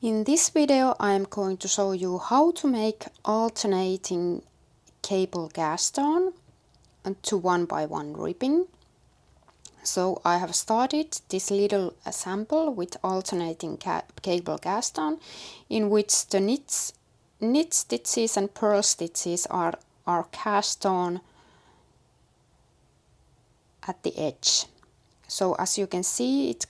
In this video I am going to show you how to make alternating cable cast on to 1x1 ribbing. So I have started this little sample with alternating cable cast on, in which the knit stitches and purl stitches are cast on at the edge. So as you can see, it's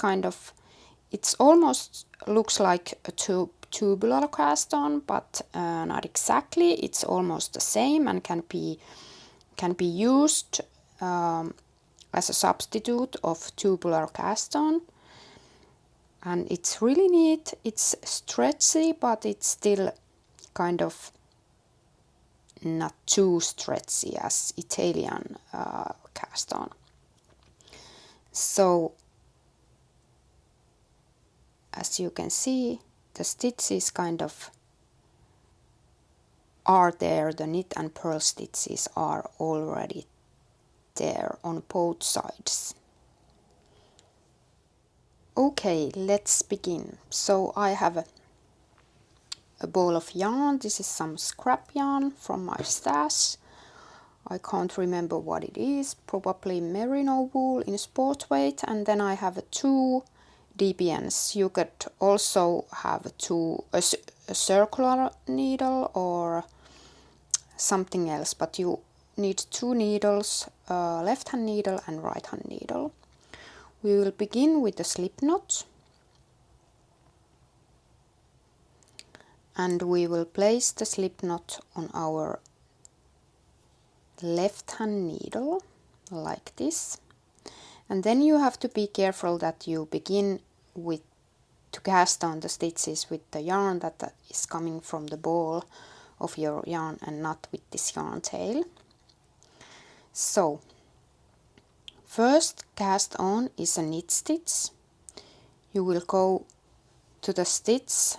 almost looks like a tubular cast on, but not exactly. It's almost the same and can be used as a substitute of tubular cast on. And it's really neat. It's stretchy, but it's still kind of not too stretchy as Italian cast on. So as you can see, the stitches kind of are there, the knit and purl stitches are already there on both sides. Okay, let's begin. So I have a ball of yarn. This is some scrap yarn from my stash. I can't remember what it is, probably merino wool in sport weight, and then I have two DBNs. You could also have a circular needle or something else, but you need two needles, left hand needle and right hand needle. We will begin with the slip knot, and we will place the slip knot on our left hand needle like this. And then you have to be careful that you begin to cast on the stitches with the yarn that is coming from the ball of your yarn and not with this yarn tail. So first cast on is a knit stitch. You will go to the stitch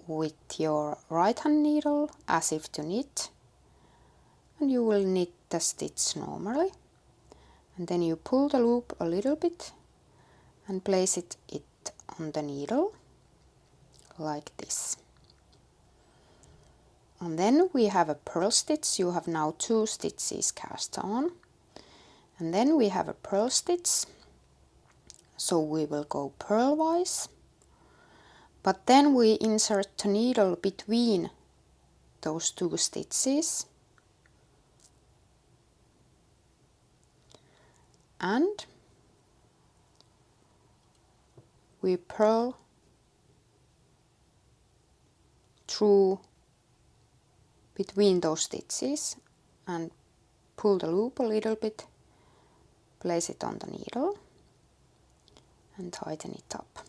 with your right hand needle as if to knit, and you will knit the stitch normally. And then you pull the loop a little bit and place it on the needle like this. And then we have a purl stitch. You have now two stitches cast on. And then we have a purl stitch. So we will go purlwise. But then we insert the needle between those two stitches. And we purl through between those stitches and pull the loop a little bit, place it on the needle and tighten it up.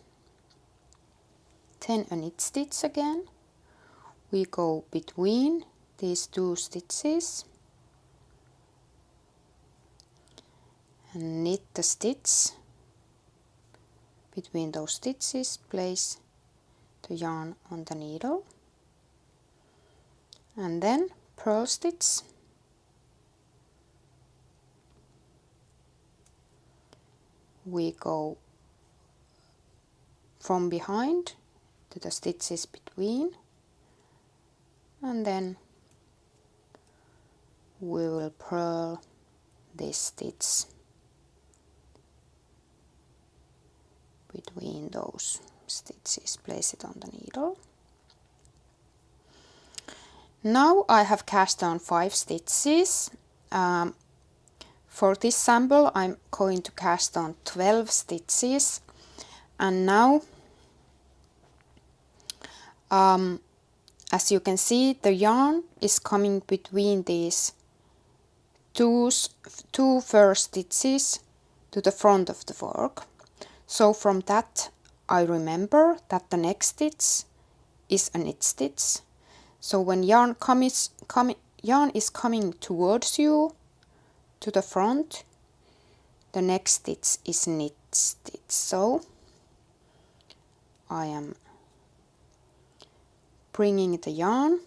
Then a knit stitch again. We go between these two stitches and knit the stitch between those stitches, place the yarn on the needle, and then purl stitch. We go from behind to the stitches between, and then we will purl this stitch between those stitches, place it on the needle. Now I have cast on 5 stitches. For this sample I'm going to cast on 12 stitches, and now as you can see, the yarn is coming between these two first stitches to the front of the fork. So from that I remember that the next stitch is a knit stitch. So when yarn is coming towards you to the front, the next stitch is knit stitch. So I am bringing the yarn,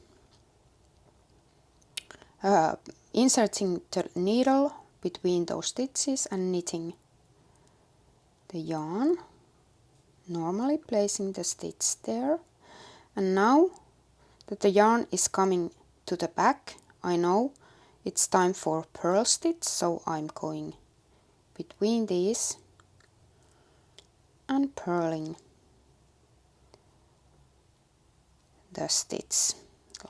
inserting the needle between those stitches and knitting the yarn normally, placing the stitch there. And now that the yarn is coming to the back, I know it's time for purl stitch, so I'm going between these and purling the stitch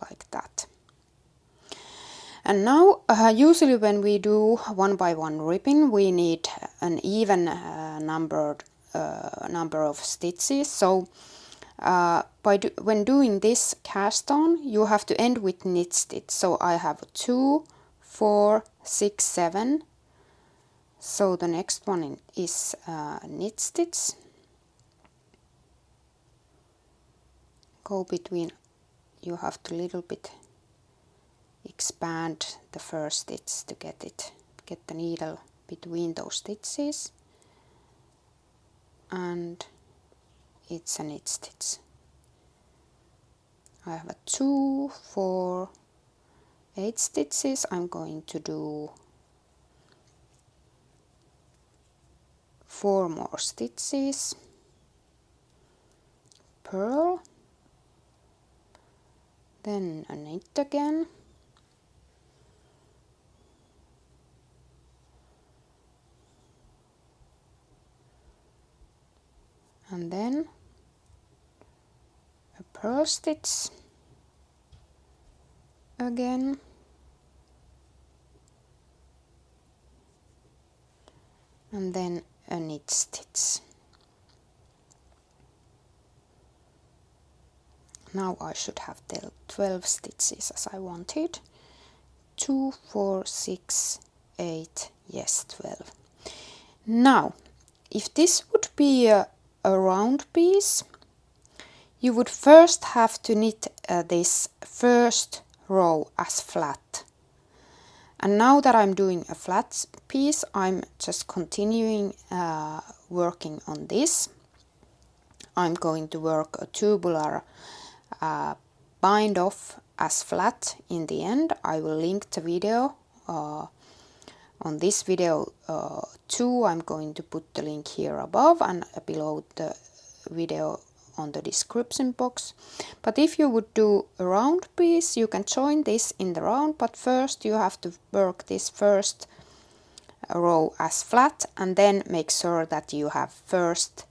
like that. And now usually when we do 1 by 1 ribbing, we need an even number of stitches. So when doing this cast on, you have to end with knit stitch. So I have 2, 4, 6, 7. So the next one is knit stitch. Go between, you have to little bit expand the first stitch to get the needle between those stitches, and it's a knit stitch. I have 2, 4, 8 stitches. I'm going to do 4 more stitches, purl, then a knit again, and then a purl stitch again, and then a knit stitch. Now I should have 12 stitches as I wanted. 2, 4, 6, 8, yes, 12. Now, if this would be a round piece, you would first have to knit this first row as flat. And now that I'm doing a flat piece, I'm just continuing working on this. I'm going to work a tubular bind off as flat in the end. I will link the video on this video too. I'm going to put the link here above and below the video on the description box. But if you would do a round piece, you can join this in the round, but first you have to work this first row as flat and then make sure that you have first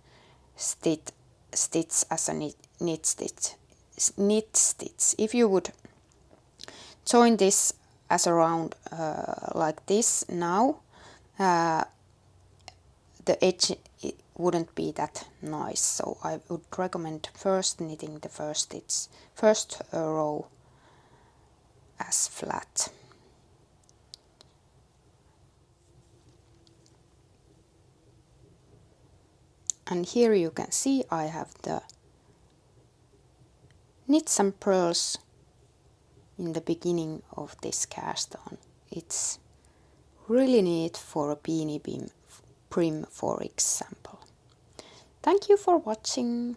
stitch as a knit stitch. If you would join this as a round like this now, the edge wouldn't be that nice, so I would recommend first knitting the first row as flat. And here you can see I have the knits and purls in the beginning of this cast on. It's really neat for a beanie brim, for example. Thank you for watching.